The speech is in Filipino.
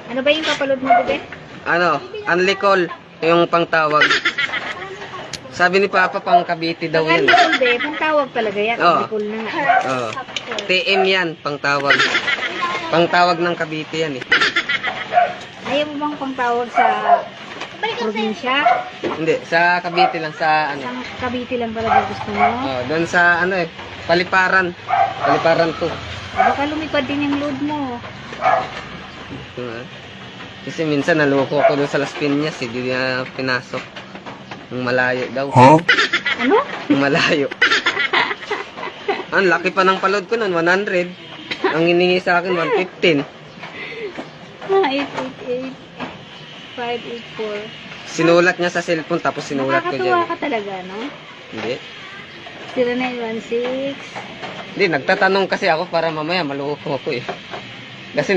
Ano ba yung kapalod mo, bebe? Ano, only call, yung pangtawag. Sabi ni Papa, pang Cavite daw Pag yan. Alicol, be, pang tawag talaga yan. Oo. Alicol na nga. Oo. TM yan, pangtawag. Pangtawag ng Cavite yan eh. Ayaw mo bang pang tawag sa probinsya? Hindi, sa Cavite lang, sa ano. Sa Cavite lang talaga gusto mo? Oh, doon sa ano eh, Paliparan. Paliparan to. Baka lumipad din yung load mo. Kasi minsan naloko ko doon sa Las Piñas, hindi niya pinasok. Ang malayo daw. Huh? Ano? Ang malayo. Ang laki pa ng palod ko nun, 100. Ang hiningi sa akin, 115. 888 584. Sinulat niya sa cellphone, tapos sinulat ko Nakakatuwa dyan. ka talaga, no? Hindi. 0916. Hindi, nagtatanong kasi ako para mamaya maloko ko eh. Kasi